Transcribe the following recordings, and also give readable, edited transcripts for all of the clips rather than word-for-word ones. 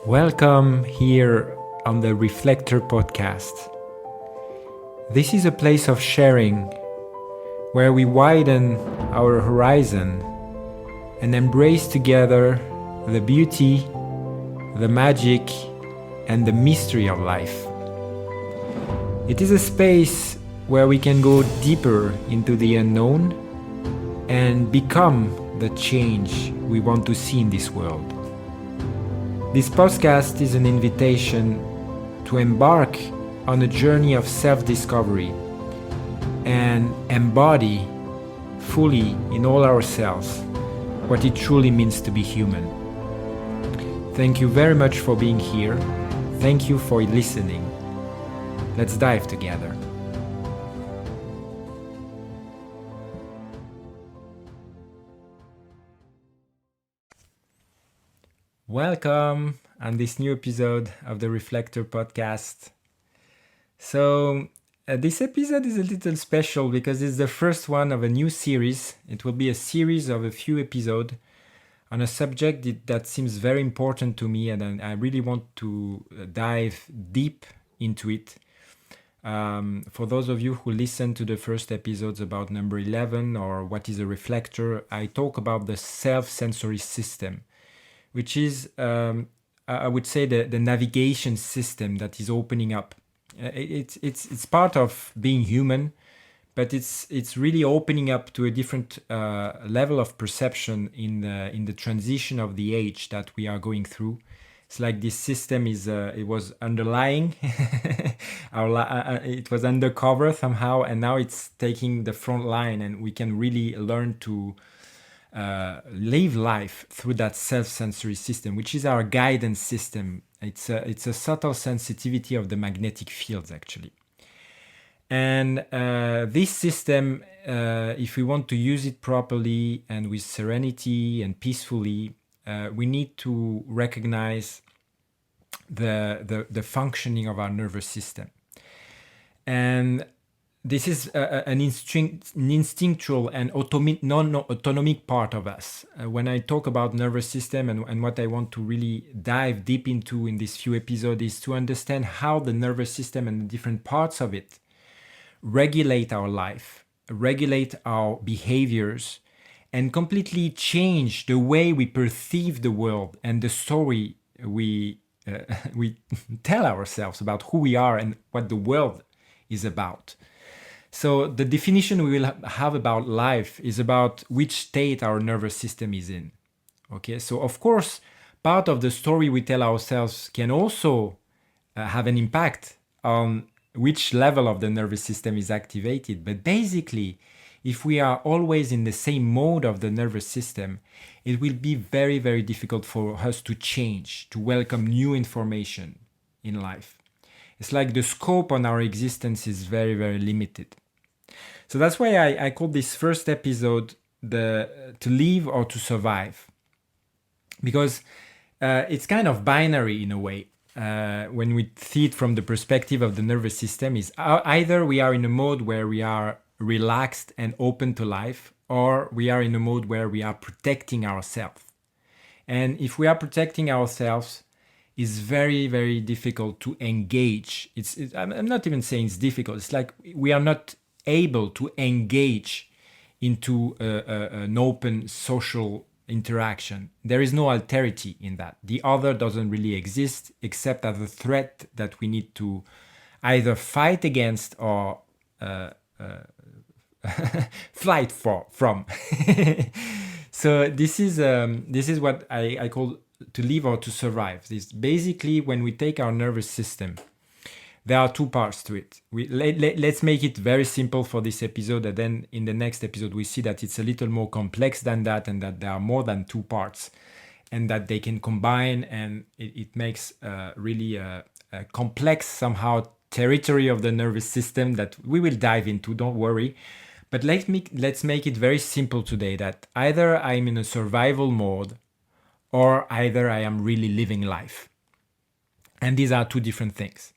Welcome here on the Reflector podcast. This is a place of sharing where we widen our horizon and embrace together the beauty, the magic, and the mystery of life. It is a space where we can go deeper into the unknown and become the change we want to see in this world. This podcast is an invitation to embark on a journey of self-discovery and embody fully in all ourselves what it truly means to be human. Thank you very much for being here. Thank you for listening. Let's dive together. Welcome on this new episode of the Reflector podcast. So this episode is a little special because it's the first one of a new series. It will be a series of a few episodes on a subject that seems very important to me, and I really want to dive deep into it. For those of you who listened to the first episodes about number 11 or what is a reflector, I talk about the self-sensory system, which is, I would say, the navigation system that is opening up. It's part of being human, but it's really opening up to a different level of perception in the transition of the age that we are going through. It's like this system it was underlying, it was undercover somehow, and now it's taking the front line, and we can really learn to live life through that self-sensory system, which is our guidance system. It's a subtle sensitivity of the magnetic fields, actually. And this system, if we want to use it properly and with serenity and peacefully, we need to recognize the functioning of our nervous system. And this is an instinctual and non-autonomic part of us. When I talk about nervous system and what I want to really dive deep into in these few episodes is to understand how the nervous system and the different parts of it regulate our life, regulate our behaviors, and completely change the way we perceive the world and the story we tell ourselves about who we are and what the world is about. So the definition we will have about life is about which state our nervous system is in. Okay, so of course, part of the story we tell ourselves can also have an impact on which level of the nervous system is activated. But basically, if we are always in the same mode of the nervous system, it will be very, very difficult for us to change, to welcome new information in life. It's like the scope on our existence is very, very limited. So that's why I call this first episode to live or to survive. Because it's kind of binary in a way. When we see it from the perspective of the nervous system, is either we are in a mode where we are relaxed and open to life, or we are in a mode where we are protecting ourselves. And if we are protecting ourselves, it's very, very difficult to engage. I'm not even saying it's difficult. It's like we are not able to engage into an open social interaction. There is no alterity in that. The other doesn't really exist except as a threat that we need to either fight against or flight from. So this is what I call to live or to survive. This basically, when we take our nervous system, there are two parts to it. Let's make it very simple for this episode, and then in the next episode we see that it's a little more complex than that, and that there are more than two parts, and that they can combine, and it makes really a complex somehow territory of the nervous system that we will dive into, don't worry. But let's make it very simple today, that either I'm in a survival mode or either I am really living life. And these are two different things.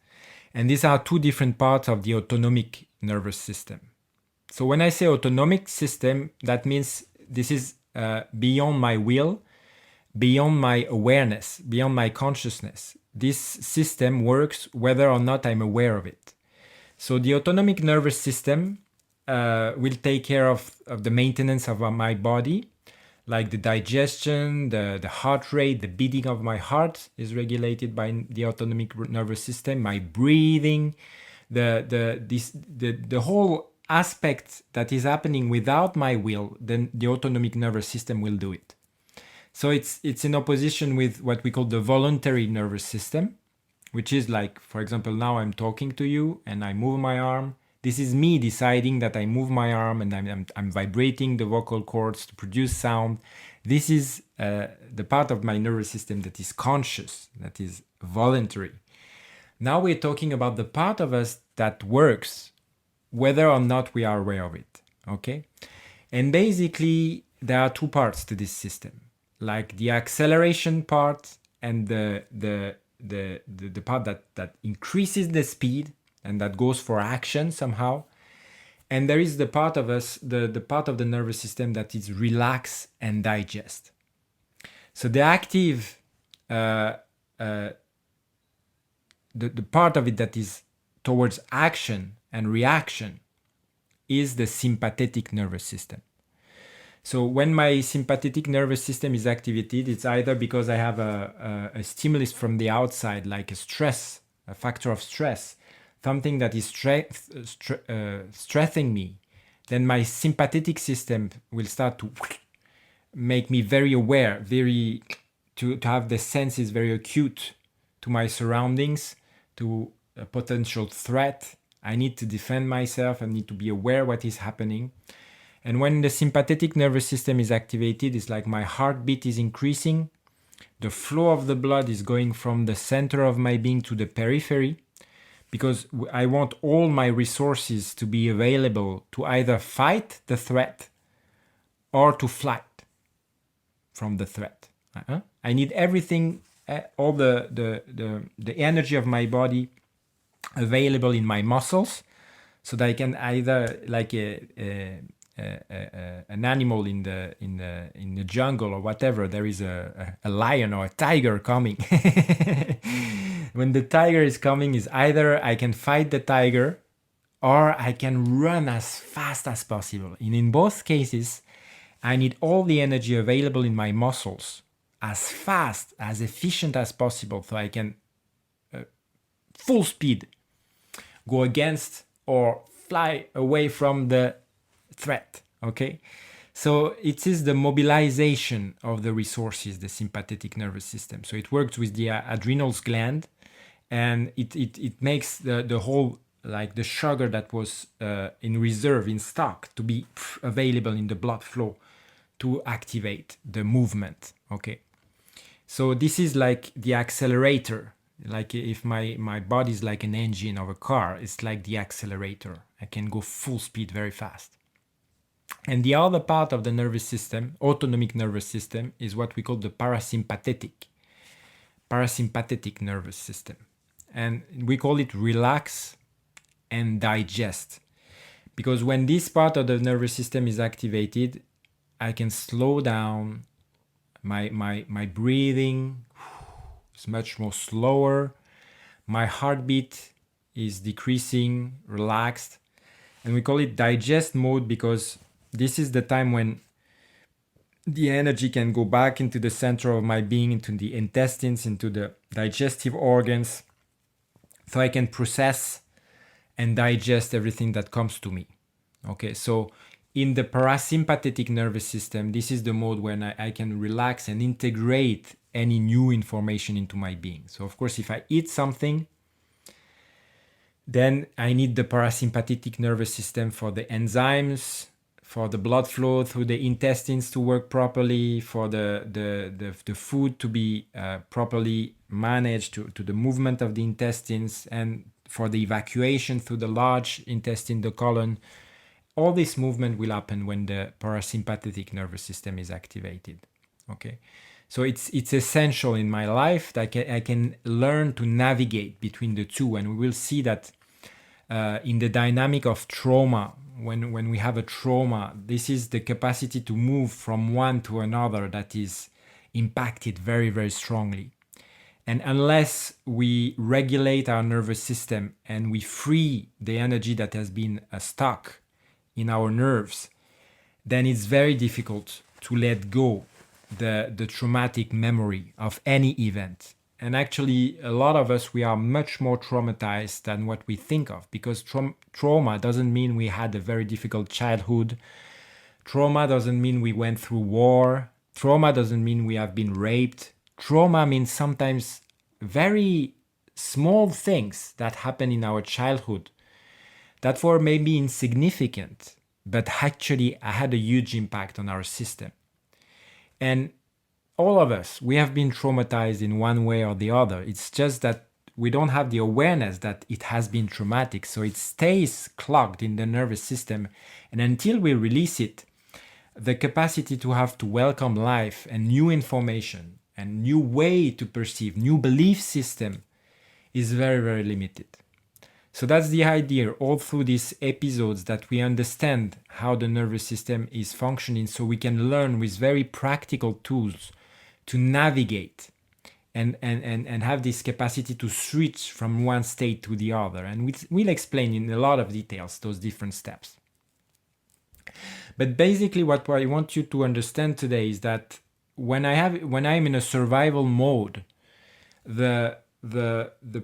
And these are two different parts of the autonomic nervous system. So when I say autonomic system, that means this is beyond my will. beyond my awareness, beyond my consciousness. This system works whether or not I'm aware of it. So the autonomic nervous system will take care of the maintenance of my body, like the digestion, the heart rate, the beating of my heart is regulated by the autonomic nervous system, my breathing, the whole aspect that is happening without my will, then the autonomic nervous system will do it. So it's in opposition with what we call the voluntary nervous system, which is like, for example, now I'm talking to you and I move my arm. This is me deciding that I move my arm and I'm vibrating the vocal cords to produce sound. This is the part of my nervous system that is conscious, that is voluntary. Now we're talking about the part of us that works, whether or not we are aware of it. Okay? And basically, there are two parts to this system, like the acceleration part and the part that increases the speed and that goes for action somehow. And there is the part of us, the part of the nervous system that is relax and digest. So the active, the part of it that is towards action and reaction is the sympathetic nervous system. So when my sympathetic nervous system is activated, it's either because I have a stimulus from the outside, like a stress, a factor of stress, something that is stressing me. Then my sympathetic system will start to make me very aware, to have the senses very acute to my surroundings, to a potential threat. I need to defend myself. I need to be aware what is happening. And when the sympathetic nervous system is activated, it's like my heartbeat is increasing. The flow of the blood is going from the center of my being to the periphery, because I want all my resources to be available to either fight the threat or to flight from the threat. I need everything, all the energy of my body available in my muscles, so that I can either, like an animal in the jungle or whatever, there is a lion or a tiger coming. When the tiger is coming, is either I can fight the tiger or I can run as fast as possible. And in both cases, I need all the energy available in my muscles as fast, as efficient as possible, so I can full speed go against or fly away from the threat. Okay, so it is the mobilization of the resources, the sympathetic nervous system. So it works with the adrenal gland, and it makes the whole, like the sugar that was in reserve, in stock, to be available in the blood flow to activate the movement. Okay, so this is like the accelerator. Like if my body is like an engine of a car, it's like the accelerator. I can go full speed very fast. And the other part of the nervous system, autonomic nervous system, is what we call the parasympathetic nervous system. And we call it relax and digest. Because when this part of the nervous system is activated, I can slow down. My breathing is much more slower. My heartbeat is decreasing, relaxed. And we call it digest mode because this is the time when the energy can go back into the center of my being, into the intestines, into the digestive organs, so I can process and digest everything that comes to me. Okay, so in the parasympathetic nervous system, this is the mode when I can relax and integrate any new information into my being. So of course, if I eat something, then I need the parasympathetic nervous system for the enzymes, for the blood flow through the intestines to work properly, for the food to be properly managed, to the movement of the intestines, and for the evacuation through the large intestine, the colon. All this movement will happen when the parasympathetic nervous system is activated. Okay, so it's essential in my life that I can learn to navigate between the two, and we will see that in the dynamic of trauma. When we have a trauma, this is the capacity to move from one to another that is impacted very, very strongly. And unless we regulate our nervous system and we free the energy that has been stuck in our nerves, then it's very difficult to let go the traumatic memory of any event. And actually, a lot of us, we are much more traumatized than what we think of, because trauma doesn't mean we had a very difficult childhood. Trauma doesn't mean we went through war. Trauma doesn't mean we have been raped. Trauma means sometimes very small things that happen in our childhood that were maybe insignificant, but actually had a huge impact on our system. And all of us, we have been traumatized in one way or the other. It's just that we don't have the awareness that it has been traumatic. So it stays clogged in the nervous system. And until we release it, the capacity to have to welcome life and new information and new way to perceive, new belief system is very, very limited. So that's the idea all through these episodes, that we understand how the nervous system is functioning, so we can learn with very practical tools to navigate and have this capacity to switch from one state to the other. And we'll explain in a lot of details those different steps. But basically what I want you to understand today is that when I'm in a survival mode, the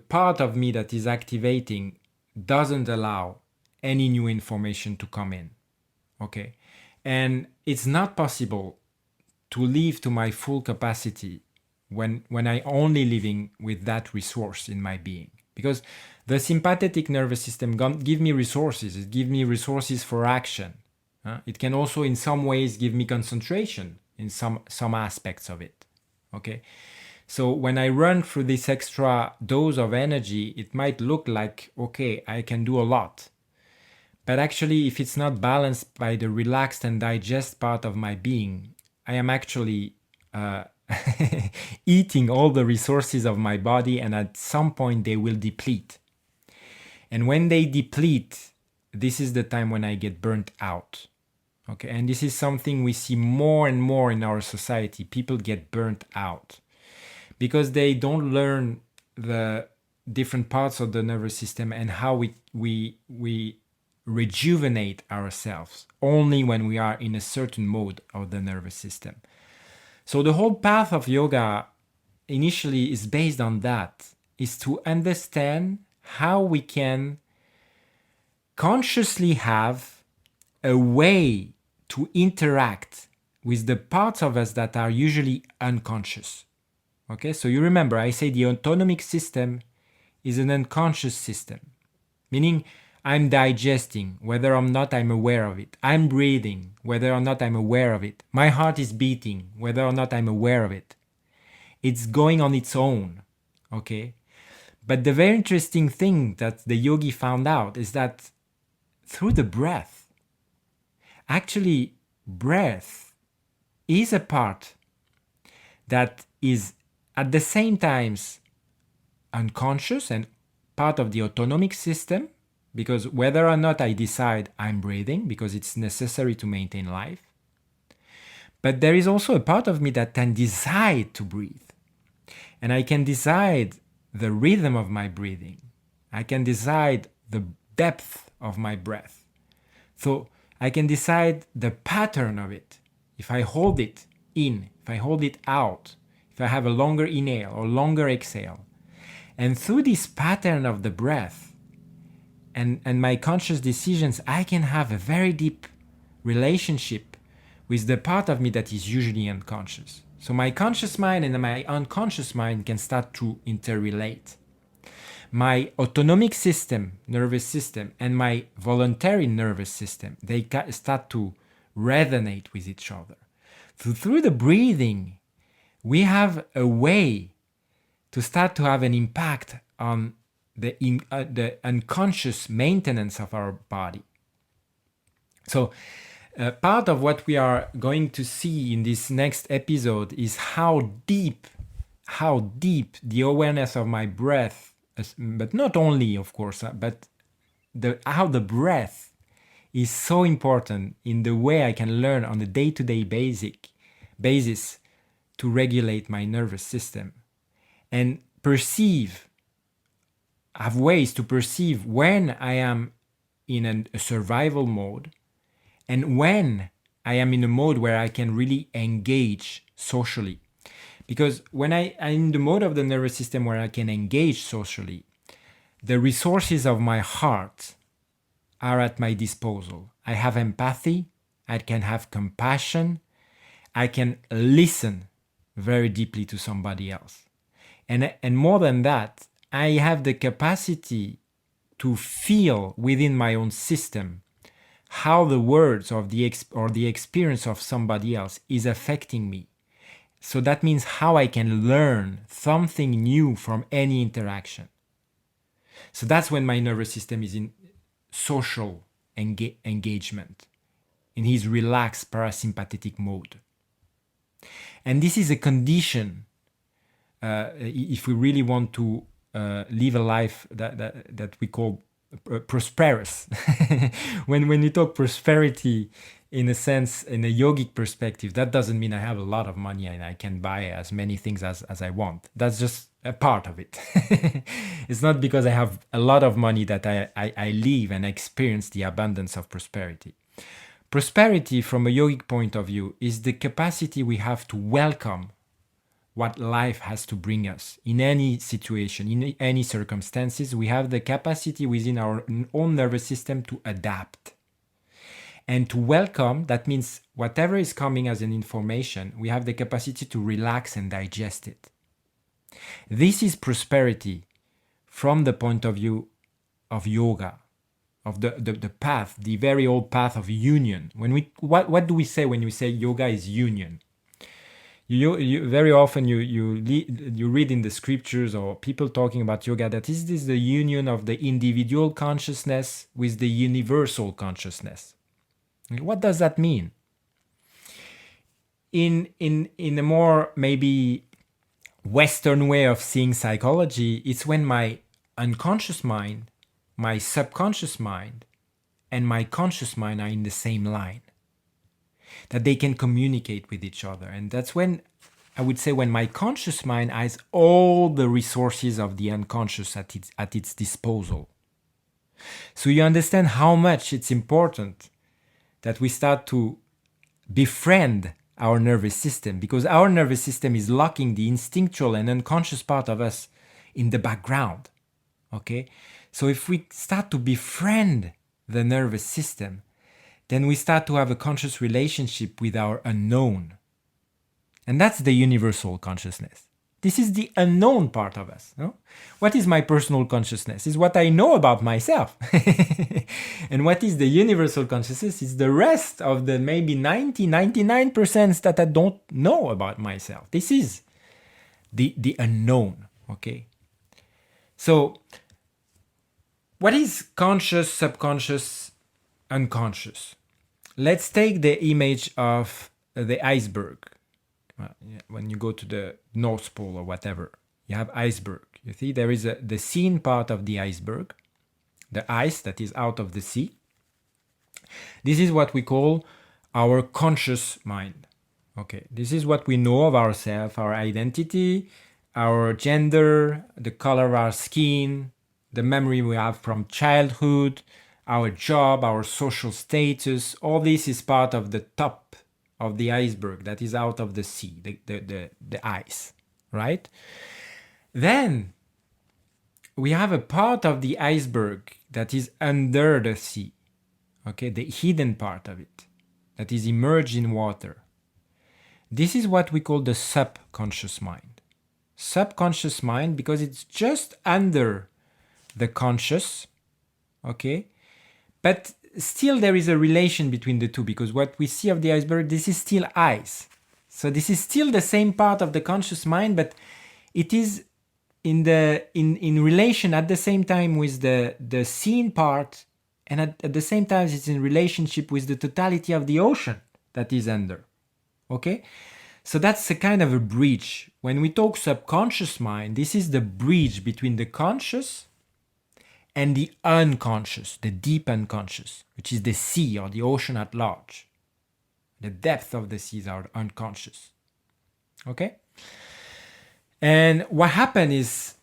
part of me that is activating doesn't allow any new information to come in. Okay? And it's not possible to live to my full capacity when I only living with that resource in my being. Because the sympathetic nervous system give me resources. It gives me resources for action. It can also in some ways give me concentration in some aspects of it. Okay? So when I run through this extra dose of energy, it might look like, okay, I can do a lot. But actually, if it's not balanced by the relaxed and digest part of my being, I am actually eating all the resources of my body, and at some point they will deplete. And when they deplete, this is the time when I get burnt out. Okay, and this is something we see more and more in our society. People get burnt out because they don't learn the different parts of the nervous system and how we rejuvenate ourselves only when we are in a certain mode of the nervous system. So the whole path of yoga initially is based on that, is to understand how we can consciously have a way to interact with the parts of us that are usually unconscious. Okay, so you remember I say the autonomic system is an unconscious system, meaning I'm digesting, whether or not I'm aware of it. I'm breathing, whether or not I'm aware of it. My heart is beating, whether or not I'm aware of it. It's going on its own, okay? But the very interesting thing that the yogi found out is that through the breath, actually breath is a part that is at the same time unconscious and part of the autonomic system, because whether or not I decide I'm breathing, because it's necessary to maintain life, but there is also a part of me that can decide to breathe. And I can decide the rhythm of my breathing. I can decide the depth of my breath. So I can decide the pattern of it. If I hold it in, if I hold it out, if I have a longer inhale or longer exhale. And through this pattern of the breath and my conscious decisions, I can have a very deep relationship with the part of me that is usually unconscious. So my conscious mind and my unconscious mind can start to interrelate. My autonomic system, nervous system, and my voluntary nervous system, they start to resonate with each other. So through the breathing, we have a way to start to have an impact on the unconscious maintenance of our body. So part of what we are going to see in this next episode is how deep the awareness of my breath, but not only, of course, but how the breath is so important in the way I can learn on a day-to-day basis to regulate my nervous system and have ways to perceive when I am in a survival mode and when I am in a mode where I can really engage socially. Because when I'm in the mode of the nervous system where I can engage socially, the resources of my heart are at my disposal. I have empathy, I can have compassion, I can listen very deeply to somebody else. And more than that, I have the capacity to feel within my own system how the words or the experience of somebody else is affecting me. So that means how I can learn something new from any interaction. So that's when my nervous system is in social engagement, in his relaxed parasympathetic mode. And this is a condition if we really want to live a life that we call prosperous. when you talk prosperity in a sense, in a yogic perspective, that doesn't mean I have a lot of money and I can buy as many things as I want. That's just a part of it. It's not because I have a lot of money that I live and experience the abundance of prosperity. Prosperity from a yogic point of view is the capacity we have to welcome what life has to bring us in any situation, in any circumstances. We have the capacity within our own nervous system to adapt. And to welcome, that means whatever is coming as an information, we have the capacity to relax and digest it. This is prosperity from the point of view of yoga, of the path, the very old path of union. What do we say when we say yoga is union? You very often you read in the scriptures or people talking about yoga that this is the union of the individual consciousness with the universal consciousness. What does that mean? In a more maybe Western way of seeing psychology, it's when my unconscious mind, my subconscious mind, and my conscious mind are in the same line, that they can communicate with each other. And that's when, I would say, when my conscious mind has all the resources of the unconscious at its disposal. So you understand how much it's important that we start to befriend our nervous system, because our nervous system is locking the instinctual and unconscious part of us in the background. Okay? So if we start to befriend the nervous system, then we start to have a conscious relationship with our unknown. And that's the universal consciousness. This is the unknown part of us. No? What is my personal consciousness? Is what I know about myself. And what is the universal consciousness? Is the rest of the maybe 99% that I don't know about myself. This is the unknown. Okay. So, what is conscious, subconscious, unconscious? Let's take the image of the iceberg. When you go to the North Pole or whatever, you have iceberg. You see, there is the seen part of the iceberg, the ice that is out of the sea. This is what we call our conscious mind. Okay, this is what we know of ourselves, our identity, our gender, the color of our skin, the memory we have from childhood, our job, our social status. All this is part of the top of the iceberg that is out of the sea, the ice, right? Then we have a part of the iceberg that is under the sea, okay, the hidden part of it, that is immersed in water. This is what we call the subconscious mind. Subconscious mind because it's just under the conscious, okay? But still there is a relation between the two, because what we see of the iceberg, this is still ice. So this is still the same part of the conscious mind, but it is in relation at the same time with the seen part, and at the same time it's in relationship with the totality of the ocean that is under. Okay? So that's a kind of a bridge. When we talk subconscious mind, this is the bridge between the conscious and the unconscious, the deep unconscious, which is the sea or the ocean at large. The depth of the seas are unconscious. Okay? And what happened is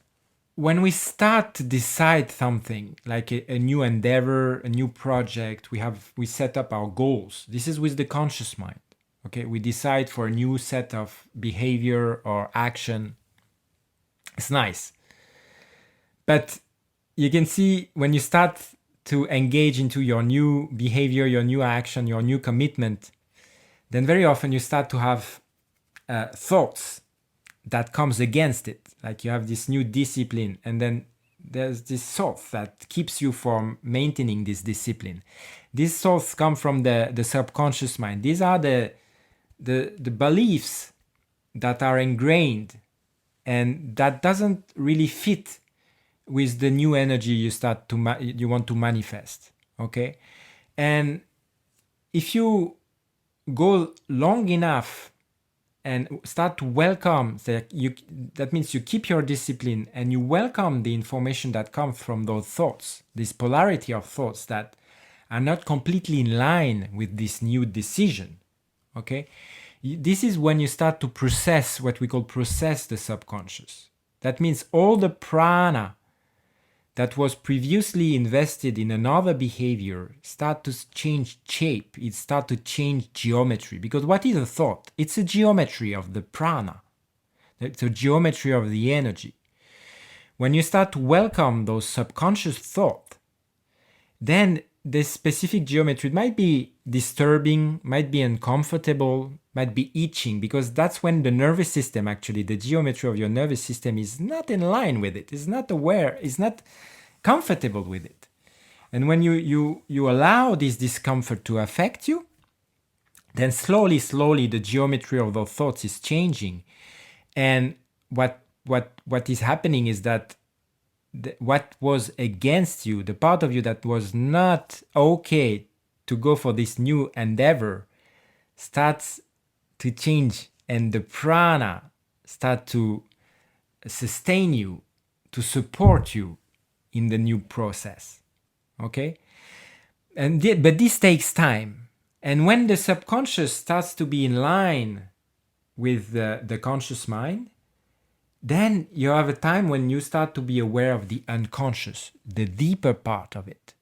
when we start to decide something like a new endeavor, a new project, we set up our goals. This is with the conscious mind. Okay, we decide for a new set of behavior or action. It's nice. But you can see when you start to engage into your new behavior, your new action, your new commitment, then very often you start to have thoughts that comes against it. Like you have this new discipline, and then there's this thought that keeps you from maintaining this discipline. These thoughts come from the subconscious mind. These are the beliefs that are ingrained and that doesn't really fit with the new energy you want to manifest. Okay, and if you go long enough and start to welcome that means you keep your discipline and you welcome the information that comes from those thoughts, this polarity of thoughts that are not completely in line with this new decision. Okay, this is when you start to process what we call process the subconscious. That means all the prana that was previously invested in another behavior start to change shape. It start to change geometry. Because what is a thought? It's a geometry of the prana. It's a geometry of the energy. When you start to welcome those subconscious thoughts, then this specific geometry might be disturbing, might be uncomfortable, might be itching, because that's when the nervous system, actually, the geometry of your nervous system is not in line with it, is not aware, is not comfortable with it. And when you allow this discomfort to affect you, then slowly the geometry of those thoughts is changing. And what is happening is that what was against you, the part of you that was not okay to go for this new endeavor, starts to change, and the prana start to sustain you, to support you in the new process. Okay? But this takes time. And when the subconscious starts to be in line with the conscious mind, then you have a time when you start to be aware of the unconscious, the deeper part of it.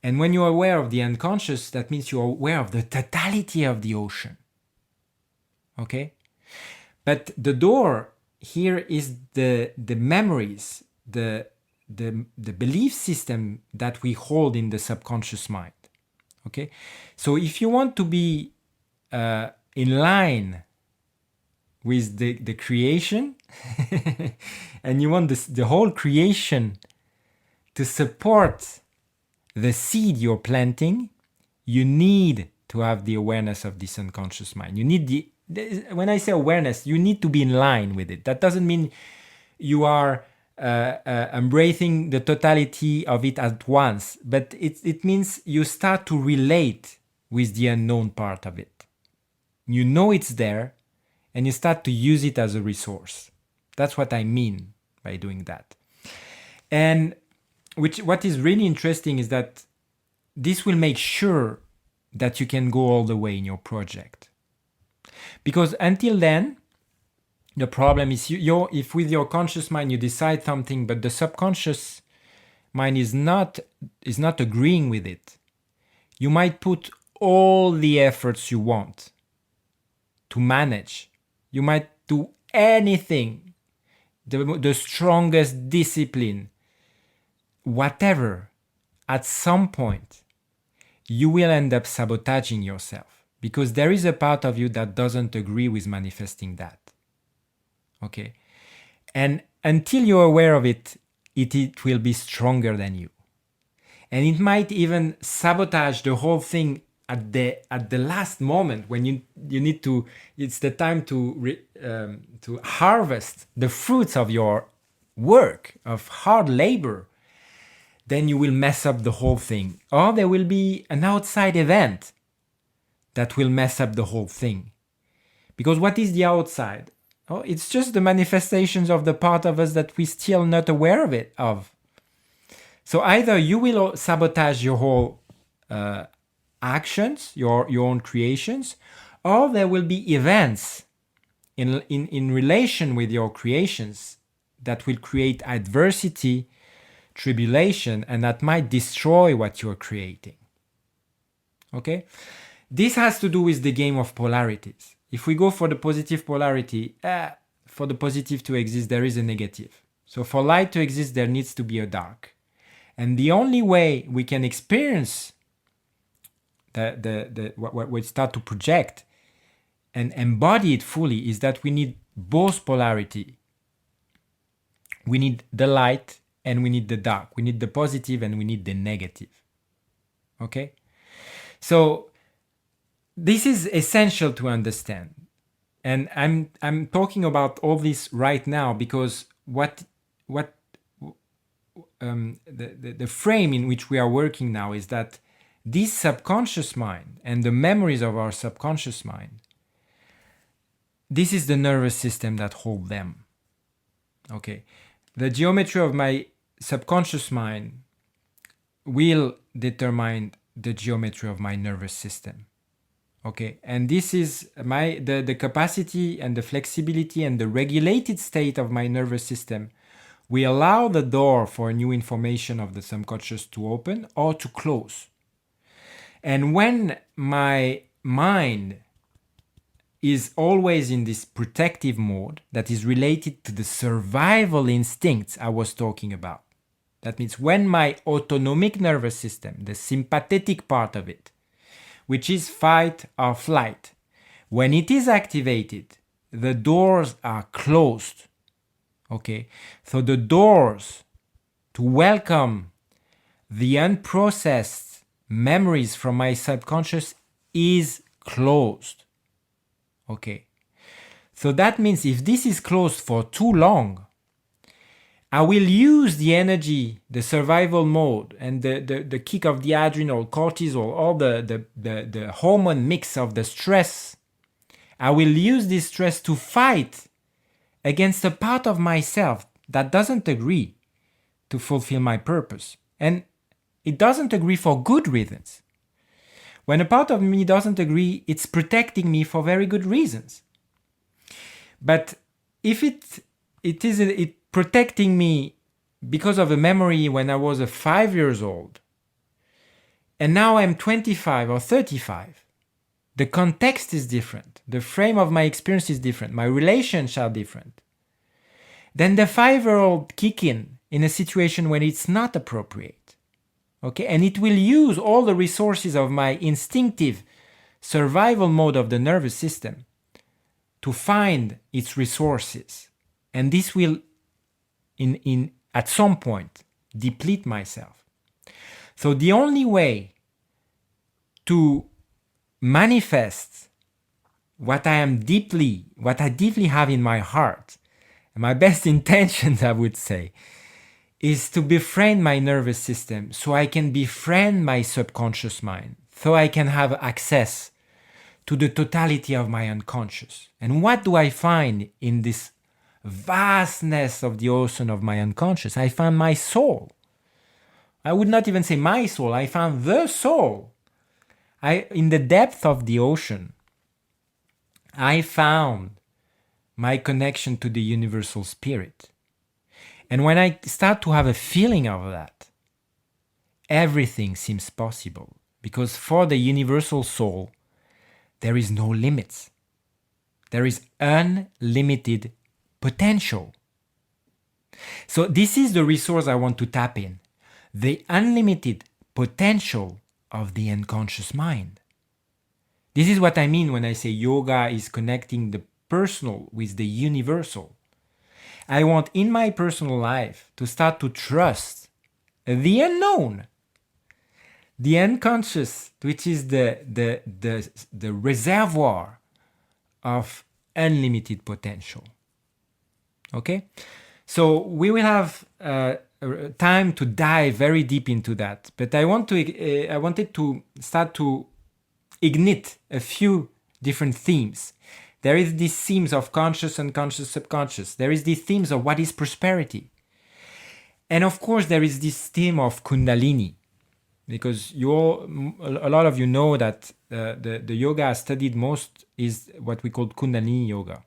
And when you're aware of the unconscious, that means you're aware of the totality of the ocean. Okay? But the door here is the memories, the belief system that we hold in the subconscious mind. Okay? So if you want to be in line with the creation and you want the whole creation to support the seed you're planting, you need to have the awareness of this unconscious mind. You need when I say awareness, you need to be in line with it. That doesn't mean you are embracing the totality of it at once, but it means you start to relate with the unknown part of it. You know it's there, and you start to use it as a resource. That's what I mean by doing that. And what is really interesting is that this will make sure that you can go all the way in your project. Because until then, the problem is if with your conscious mind you decide something, but the subconscious mind is not agreeing with it, you might put all the efforts you want to manage. You might do anything, the strongest discipline, whatever. At some point, you will end up sabotaging yourself because there is a part of you that doesn't agree with manifesting that. Okay? And until you're aware of it, it will be stronger than you. And it might even sabotage the whole thing at the last moment when you need to. It's the time to harvest the fruits of your work, of hard labor. Then you will mess up the whole thing. Or there will be an outside event that will mess up the whole thing. Because what is the outside? Oh, it's just the manifestations of the part of us that we're still not aware of. So either you will sabotage your whole actions, your own creations, or there will be events in relation with your creations that will create adversity, tribulation, and that might destroy what you're creating. Okay? This has to do with the game of polarities. If we go for the positive polarity, for the positive to exist, there is a negative. So for light to exist, there needs to be a dark. And the only way we can experience what we start to project and embody it fully is that we need both polarity. We need the light and we need the dark. We need the positive and we need the negative. Okay? So this is essential to understand. And I'm talking about all this right now because the frame in which we are working now is that this subconscious mind and the memories of our subconscious mind, this is the nervous system that hold them. Okay, the geometry of my subconscious mind will determine the geometry of my nervous system. Okay, and this is the capacity and the flexibility and the regulated state of my nervous system. We allow the door for new information of the subconscious to open or to close. And when my mind is always in this protective mode that is related to the survival instincts I was talking about. That means when my autonomic nervous system, the sympathetic part of it, which is fight or flight, when it is activated, the doors are closed. Okay, so the doors to welcome the unprocessed memories from my subconscious is closed. Okay, so that means if this is closed for too long, I will use the energy, the survival mode, and the kick of the adrenal, cortisol, all the hormone mix of the stress. I will use this stress to fight against a part of myself that doesn't agree to fulfill my purpose. And it doesn't agree for good reasons. When a part of me doesn't agree, it's protecting me for very good reasons. But if it is protecting me because of a memory when I was 5 years old, and now I'm 25 or 35, the context is different. The frame of my experience is different. My relations are different. Then the 5-year-old kick in a situation when it's not appropriate. Okay, and it will use all the resources of my instinctive survival mode of the nervous system to find its resources. And this will, at some point, deplete myself. So the only way to manifest what I deeply have in my heart, my best intentions, I would say, is to befriend my nervous system so I can befriend my subconscious mind, so I can have access to the totality of my unconscious. And what do I find in this vastness of the ocean of my unconscious? I found my soul. I would not even say my soul, I found the soul. In the depth of the ocean, I found my connection to the universal spirit. And when I start to have a feeling of that, everything seems possible. Because for the universal soul, there is no limits. There is unlimited potential. So this is the resource I want to tap in. The unlimited potential of the unconscious mind. This is what I mean when I say yoga is connecting the personal with the universal. I want in my personal life to start to trust the unknown, the unconscious, which is the reservoir of unlimited potential. Okay? So we will have time to dive very deep into that, but I wanted to start to ignite a few different themes. There is these themes of conscious, unconscious, subconscious. There is these themes of what is prosperity. And of course, there is this theme of Kundalini, because a lot of you know that the yoga I studied most is what we call Kundalini yoga.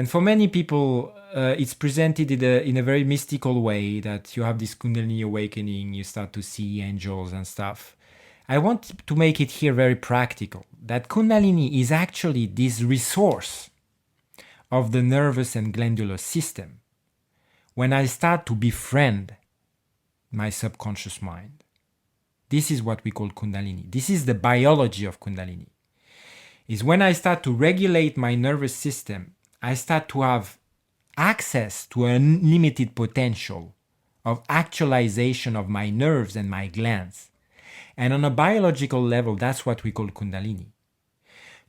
And for many people, it's presented in a very mystical way, that you have this Kundalini awakening, you start to see angels and stuff. I want to make it here very practical, that Kundalini is actually this resource of the nervous and glandular system. When I start to befriend my subconscious mind, this is what we call Kundalini. This is the biology of Kundalini. Is when I start to regulate my nervous system, I start to have access to unlimited potential of actualization of my nerves and my glands. And on a biological level, that's what we call Kundalini.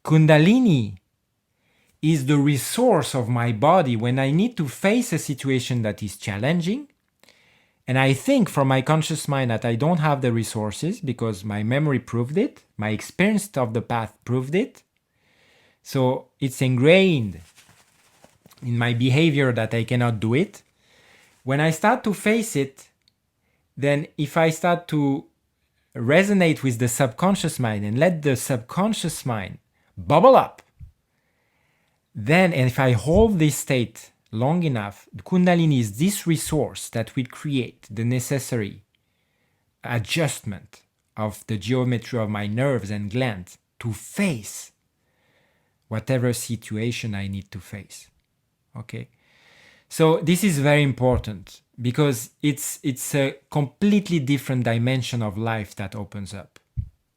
Kundalini is the resource of my body when I need to face a situation that is challenging. And I think from my conscious mind that I don't have the resources because my memory proved it, my experience of the path proved it. So it's ingrained in my behavior that I cannot do it. When I start to face it, then if I start to resonate with the subconscious mind and let the subconscious mind bubble up, then, and if I hold this state long enough, Kundalini is this resource that will create the necessary adjustment of the geometry of my nerves and glands to face whatever situation I need to face. Okay? So this is very important because it's a completely different dimension of life that opens up,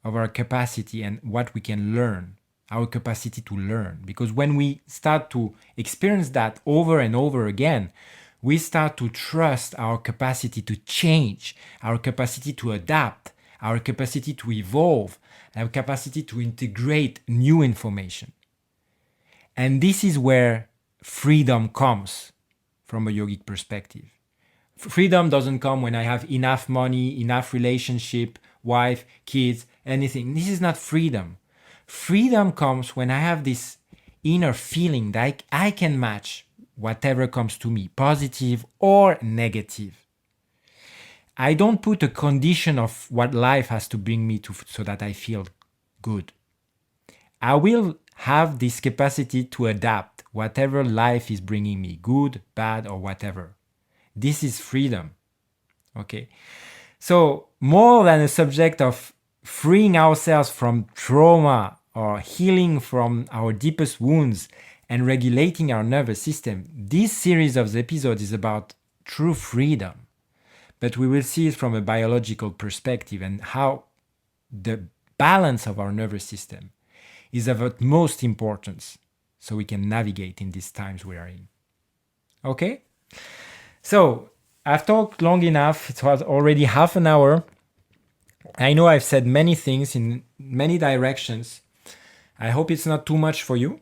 of our capacity and what we can learn, our capacity to learn. Because when we start to experience that over and over again, we start to trust our capacity to change, our capacity to adapt, our capacity to evolve, our capacity to integrate new information. And this is where freedom comes from a yogic perspective. Freedom doesn't come when I have enough money, enough relationship, wife, kids, anything. This is not freedom. Freedom comes when I have this inner feeling that I can match whatever comes to me, positive or negative. I don't put a condition of what life has to bring me to so that I feel good. I will have this capacity to adapt whatever life is bringing me, good, bad, or whatever. This is freedom. Okay? So, more than a subject of freeing ourselves from trauma or healing from our deepest wounds and regulating our nervous system, this series of episodes is about true freedom. But we will see it from a biological perspective and how the balance of our nervous system is of utmost importance so we can navigate in these times we are in. Okay? So, I've talked long enough. It was already half an hour. I know I've said many things in many directions. I hope it's not too much for you.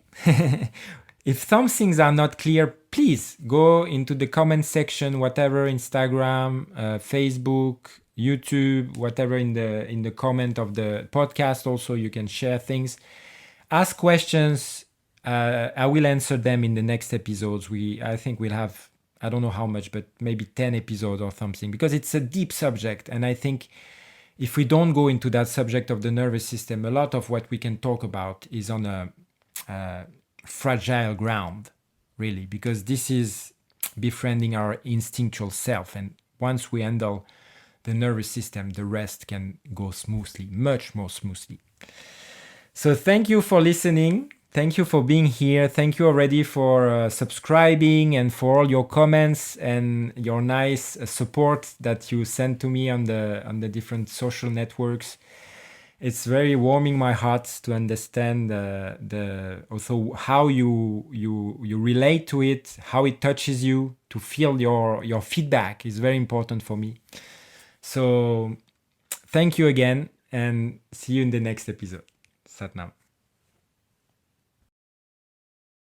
If some things are not clear, please go into the comment section, whatever, Instagram, Facebook, YouTube, whatever in the comment of the podcast. Also, you can share things. Ask questions. I will answer them in the next episodes. I think we'll have, I don't know how much, but maybe 10 episodes or something, because it's a deep subject. And I think if we don't go into that subject of the nervous system, a lot of what we can talk about is on a fragile ground, really, because this is befriending our instinctual self. And once we handle the nervous system, the rest can go smoothly, much more smoothly. So thank you for listening. Thank you for being here. Thank you already for subscribing and for all your comments and your nice support that you send to me on the different social networks. It's very warming my heart to understand also how you relate to it, how it touches you. To feel your feedback is very important for me. So thank you again and see you in the next episode. Sat Nam.